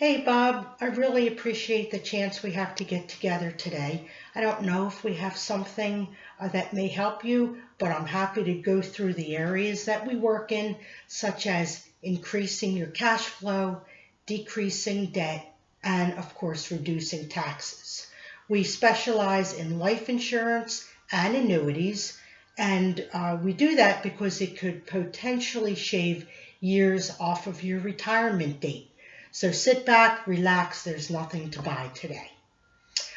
Hey Bob, I really appreciate the chance we have to get together today. I don't know if we have something that may help you, but I'm happy to go through the areas that we work in, such as increasing your cash flow, decreasing debt, and of course reducing taxes. We specialize in life insurance and annuities, and we do that because it could potentially shave years off of your retirement date. So sit back, relax, there's nothing to buy today.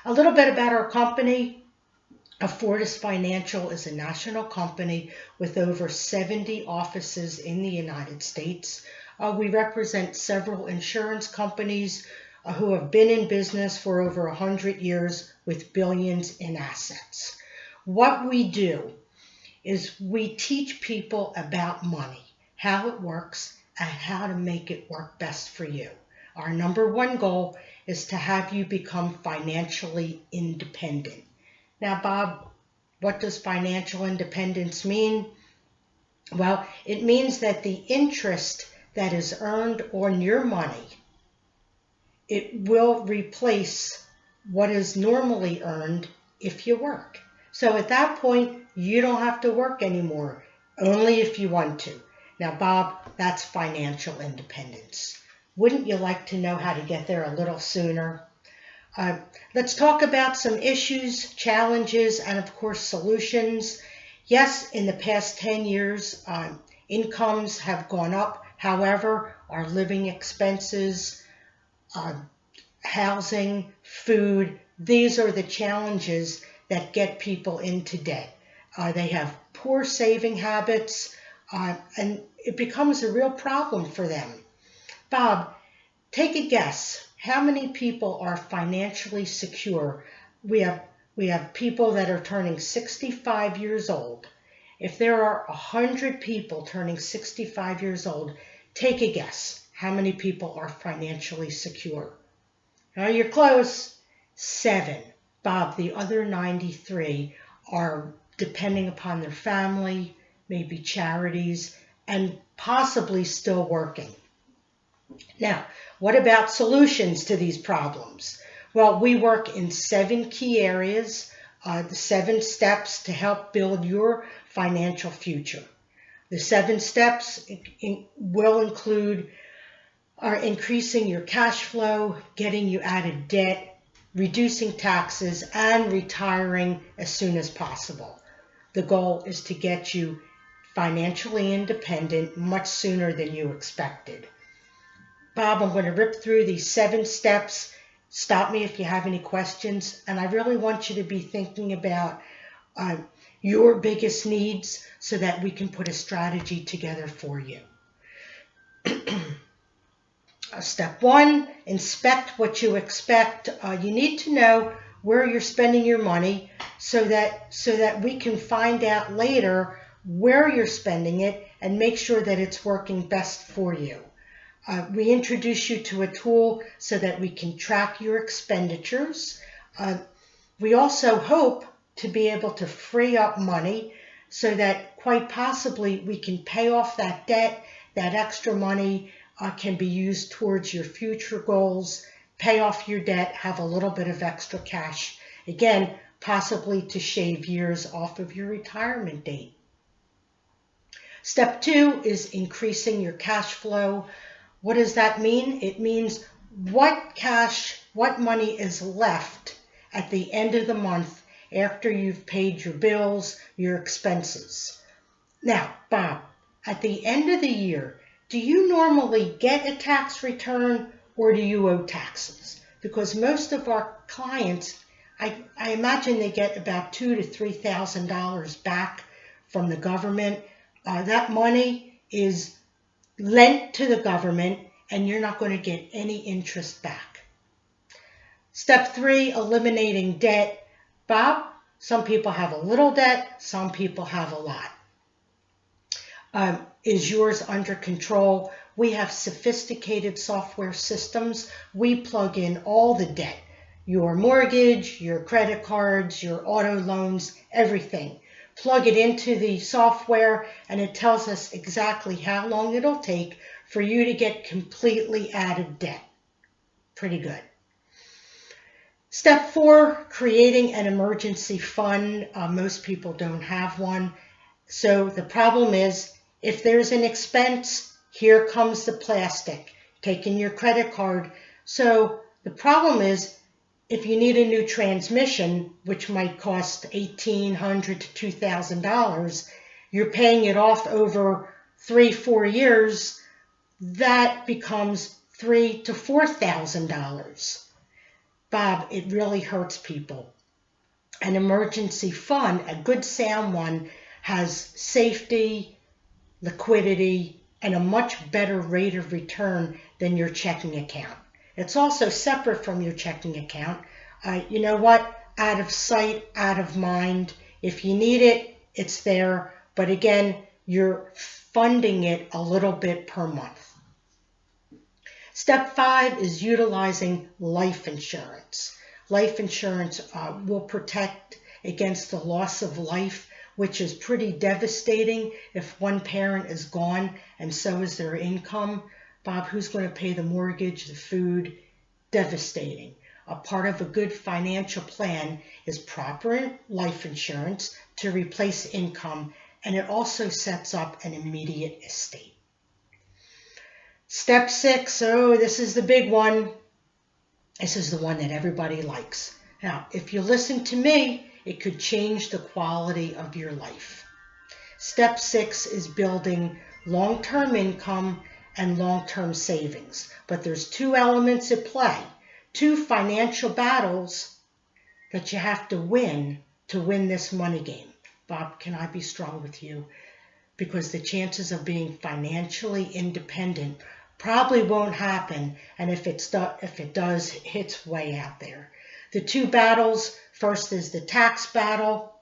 A little bit about our company. Fortis Financial is a national company with over 70 offices in the United States. We represent several insurance companies who have been in business for over 100 years with billions in assets. What we do is we teach people about money, how it works, and how to make it work best for you. Our number one goal is to have you become financially independent. Now, Bob, what does financial independence mean? Well, it means that the interest that is earned on your money, it will replace what is normally earned if you work. So at that point, you don't have to work anymore, only if you want to. Now, Bob, that's financial independence. Wouldn't you like to know how to get there a little sooner? Let's talk about some issues, challenges, and of course solutions. Yes, in the past 10 years, incomes have gone up. However, our living expenses, housing, food, these are the challenges that get people into debt. They have poor saving habits, and it becomes a real problem for them. Bob, take a guess. How many people are financially secure? We have people that are turning 65 years old. If there are 100 people turning 65 years old, take a guess. How many people are financially secure? Now you're close. 7. Bob, the other 93 are depending upon their family, maybe charities, and possibly still working. Now, what about solutions to these problems? Well, we work in 7 key areas, the 7 steps to help build your financial future. The 7 steps will include increasing your cash flow, getting you out of debt, reducing taxes, and retiring as soon as possible. The goal is to get you financially independent much sooner than you expected. Bob, I'm going to rip through these 7 steps. Stop me if you have any questions. And I really want you to be thinking about your biggest needs so that we can put a strategy together for you. Step 1, inspect what you expect. You need to know where you're spending your money so that we can find out later where you're spending it and make sure that it's working best for you. We introduce you to a tool so that we can track your expenditures. We also hope to be able to free up money so that quite possibly we can pay off that debt. That extra money can be used towards your future goals, pay off your debt, have a little bit of extra cash. Again, possibly to shave years off of your retirement date. Step 2 is increasing your cash flow. What does that mean? It means what money is left at the end of the month after you've paid your bills, your expenses. Now, Bob, at the end of the year, do you normally get a tax return or do you owe taxes? Because most of our clients, I imagine they get about $2,000 to $3,000 back from the government. That money is lent to the government and you're not going to get any interest back. Step 3, eliminating debt. Bob, some people have a little debt, some people have a lot. Is yours under control? We have sophisticated software systems. We plug in all the debt, your mortgage, your credit cards, your auto loans, everything. Plug it into the software and it tells us exactly how long it'll take for you to get completely out of debt. Pretty good. Step 4, creating an emergency fund. Most people don't have one. So the problem is, if there's an expense, here comes the plastic, taking your credit card. So the problem is, if you need a new transmission, which might cost $1,800 to $2,000, you're paying it off over 3-4 years, that becomes $3,000 to $4,000. Bob, it really hurts people. An emergency fund, a good sound one, has safety, liquidity, and a much better rate of return than your checking account. It's also separate from your checking account. You know what? Out of sight, out of mind. If you need it, it's there. But again, you're funding it a little bit per month. Step 5 is utilizing life insurance. Life insurance will protect against the loss of life, which is pretty devastating if one parent is gone and so is their income. Bob, who's going to pay the mortgage, the food? Devastating. A part of a good financial plan is proper life insurance to replace income, and it also sets up an immediate estate. Step 6, oh, this is the big one. This is the one that everybody likes. Now, if you listen to me, it could change the quality of your life. Step 6 is building long-term income and long-term savings. But there's 2 elements at play, 2 financial battles that you have to win this money game. Bob, can I be strong with you? Because the chances of being financially independent probably won't happen, and if it does, it's way out there. The 2 battles, first is the tax battle,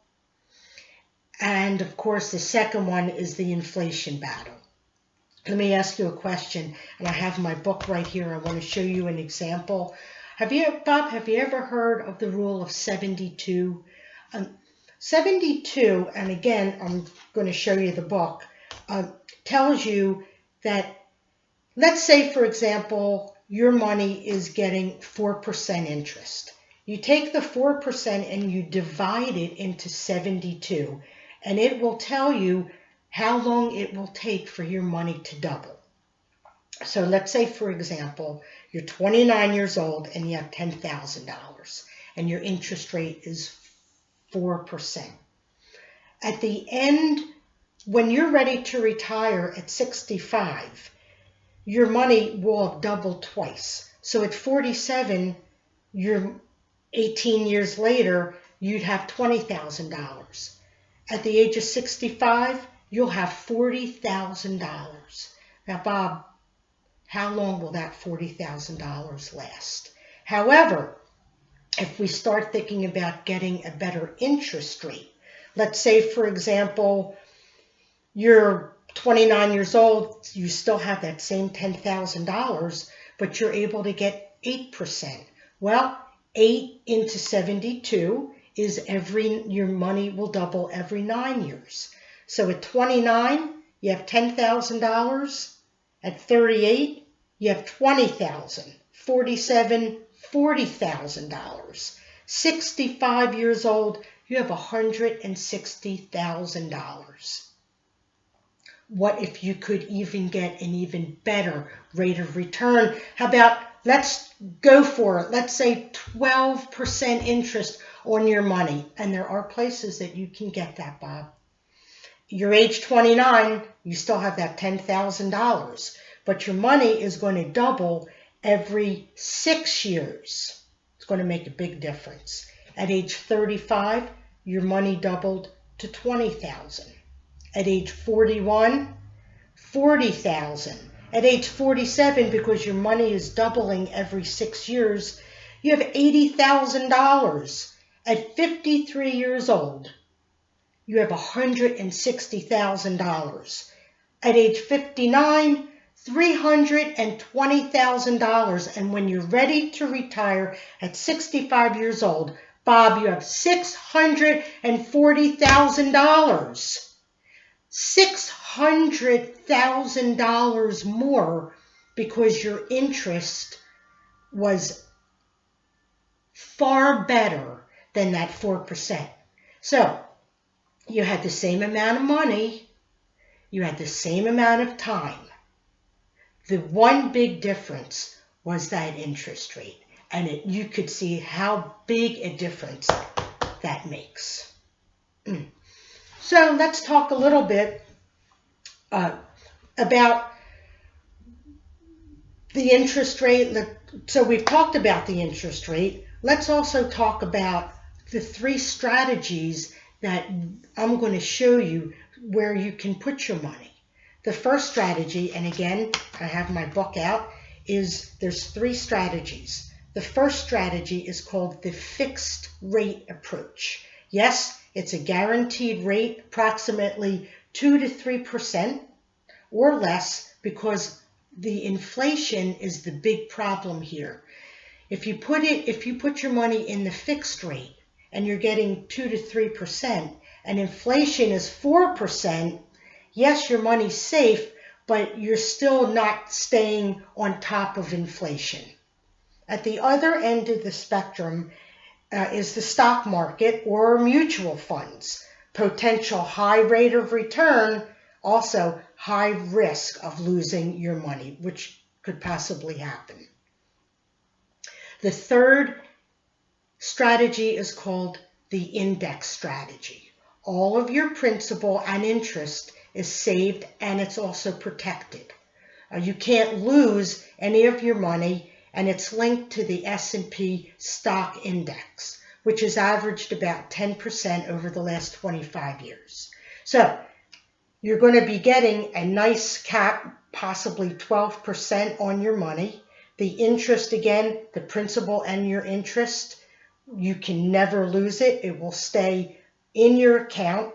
and of course the second one is the inflation battle. Let me ask you a question, and I have my book right here. I want to show you an example. Bob, have you ever heard of the rule of 72? 72, and again, I'm going to show you the book, tells you that, let's say, for example, your money is getting 4% interest. You take the 4% and you divide it into 72, and it will tell you how long it will take for your money to double. So let's say, for example, you're 29 years old and you have $10,000, and your interest rate is 4%. At the end, when you're ready to retire at 65, your money will have doubled twice. So at 47, you're 18 years later, you'd have $20,000. At the age of 65, you'll have $40,000. Now, Bob, how long will that $40,000 last? However, if we start thinking about getting a better interest rate, let's say, for example, you're 29 years old, you still have that same $10,000, but you're able to get 8%. Well, 8 into 72 is your money will double every 9 years. So at 29, you have $10,000. At 38, you have $20,000. 47, $40,000. 65 years old, you have $160,000. What if you could even get an even better rate of return? How about, let's go for it. Let's say 12% interest on your money. And there are places that you can get that, Bob. You're age 29, you still have that $10,000. But your money is going to double every 6 years. It's going to make a big difference. At age 35, your money doubled to $20,000. At age 41, $40,000. At age 47, because your money is doubling every 6 years, you have $80,000. At 53 years old, you have $160,000. At age 59, $320,000. And when you're ready to retire at 65 years old, Bob, you have $640,000. $600,000 more because your interest was far better than that 4%. So you had the same amount of money, you had the same amount of time. The one big difference was that interest rate, and you could see how big a difference that makes. So let's talk a little bit about the interest rate. So we've talked about the interest rate. Let's also talk about the 3 strategies that I'm going to show you where you can put your money. The first strategy, and again, I have my book out, is there's 3 strategies. The first strategy is called the fixed rate approach. Yes, it's a guaranteed rate, approximately 2 to 3% or less, because the inflation is the big problem here. If you put your money in the fixed rate and you're getting 2 to 3% and inflation is 4%, yes, your money's safe, but you're still not staying on top of inflation. At the other end of the spectrum is the stock market or mutual funds. Potential high rate of return, also high risk of losing your money, which could possibly happen. The third strategy is called the index strategy. All of your principal and interest is saved, and it's also protected. You can't lose any of your money, and it's linked to the S&P stock index, which has averaged about 10% over the last 25 years. So you're going to be getting a nice cap, possibly 12% on your money. The interest, again, the principal and your interest, you can never lose it. It will stay in your account.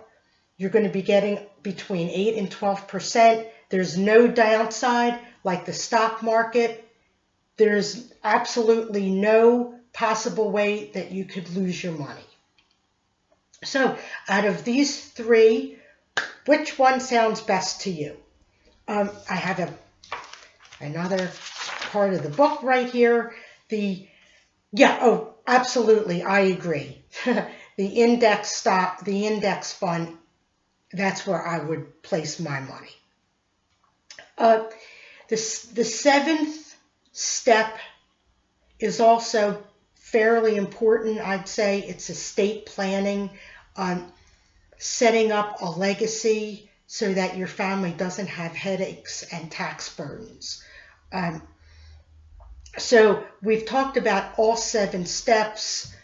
You're going to be getting between 8 and 12%. There's no downside like the stock market. There's absolutely no possible way that you could lose your money. So out of these 3, which one sounds best to you? I have another part of the book right here. Absolutely, I agree. The index fund, that's where I would place my money. The 7th step is also fairly important. I'd say it's estate planning, setting up a legacy so that your family doesn't have headaches and tax burdens. So we've talked about all 7 steps.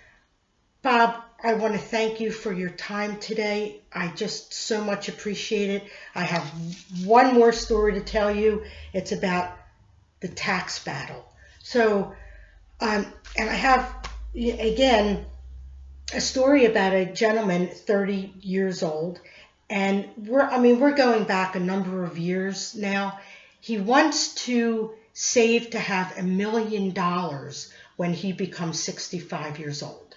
Bob, I want to thank you for your time today. I just so much appreciate it. I have one more story to tell you. It's about the tax battle. So, and I have, again, a story about a gentleman, 30 years old, and we're going back a number of years now. He wants to save to have $1 million when he becomes 65 years old.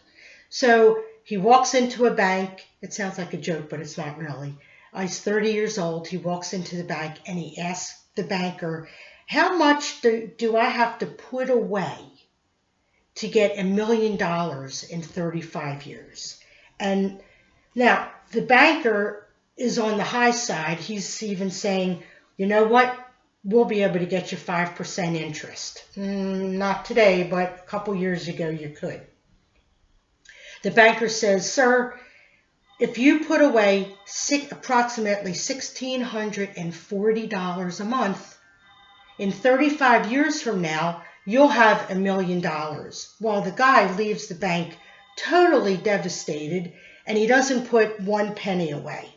So he walks into a bank. It sounds like a joke, but it's not really. He's 30 years old. He walks into the bank and he asks the banker, how much do I have to put away to get $1 million in 35 years? And now the banker is on the high side. He's even saying, you know what? We'll be able to get you 5% interest. Not today, but a couple years ago you could. The banker says, sir, if you put away approximately $1,640 a month, in 35 years from now, you'll have $1 million. Well, the guy leaves the bank totally devastated, and he doesn't put 1 penny away.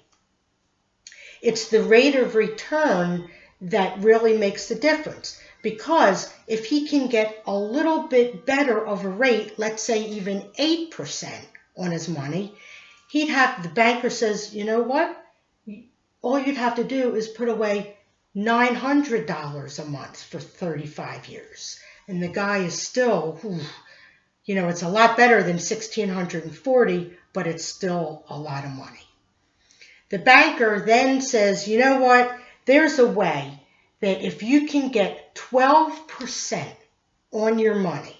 It's the rate of return that really makes the difference, because if he can get a little bit better of a rate, let's say even 8% on his money, the banker says, you know what? All you'd have to do is put away $900 a month for 35 years. And the guy is still, it's a lot better than $1,640, but it's still a lot of money. The banker then says, you know what? There's a way that if you can get 12% on your money.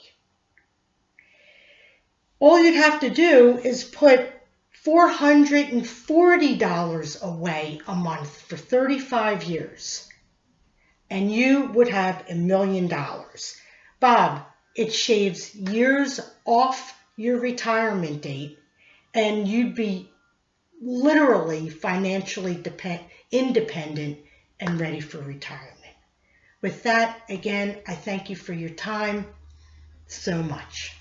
All you'd have to do is put $440 away a month for 35 years, and you would have $1 million. Bob, it shaves years off your retirement date, and you'd be literally financially independent and ready for retirement. With that, again, I thank you for your time so much.